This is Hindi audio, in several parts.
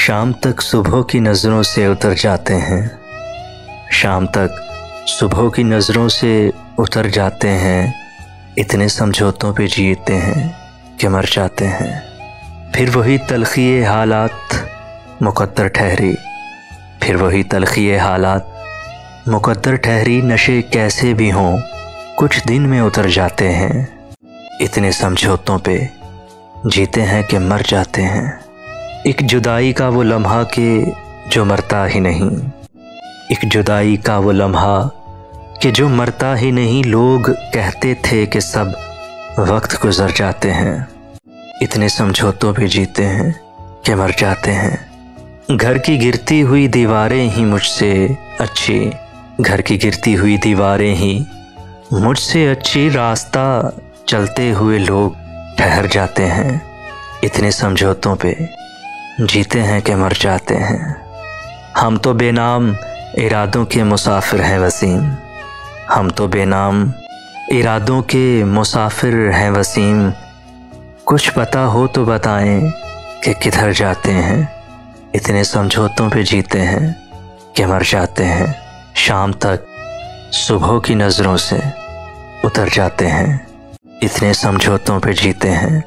शाम तक सुबह की नज़रों से उतर जाते हैं, शाम तक सुबह की नज़रों से उतर जाते हैं। इतने समझौतों पे जीते हैं कि मर जाते हैं। फिर वही तलख़ी हालात मुक़द्दर ठहरी, फिर वही तलख़ी हालात मुक़द्दर ठहरी। नशे कैसे भी हों कुछ दिन में उतर जाते हैं। इतने समझौतों पे जीते हैं कि मर जाते हैं। एक जुदाई का वो लम्हा कि जो मरता ही नहीं, एक जुदाई का वो लम्हा कि जो मरता ही नहीं। लोग कहते थे कि सब वक्त गुजर जाते हैं। इतने समझौतों पे जीते हैं कि मर जाते हैं। घर की गिरती हुई दीवारें ही मुझसे अच्छी, घर की गिरती हुई दीवारें ही मुझसे अच्छी। रास्ता चलते हुए लोग ठहर जाते हैं। इतने समझौतों पे जीते हैं कि मर जाते हैं। हम तो बेनाम इरादों के मुसाफिर हैं वसीम, हम तो बेनाम इरादों के मुसाफिर हैं वसीम। कुछ पता हो तो बताएं कि किधर जाते हैं। इतने समझौतों पे जीते हैं कि मर जाते हैं। शाम तक सुबह की नज़रों से उतर जाते हैं। इतने समझौतों पे जीते हैं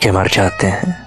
कि मर जाते हैं।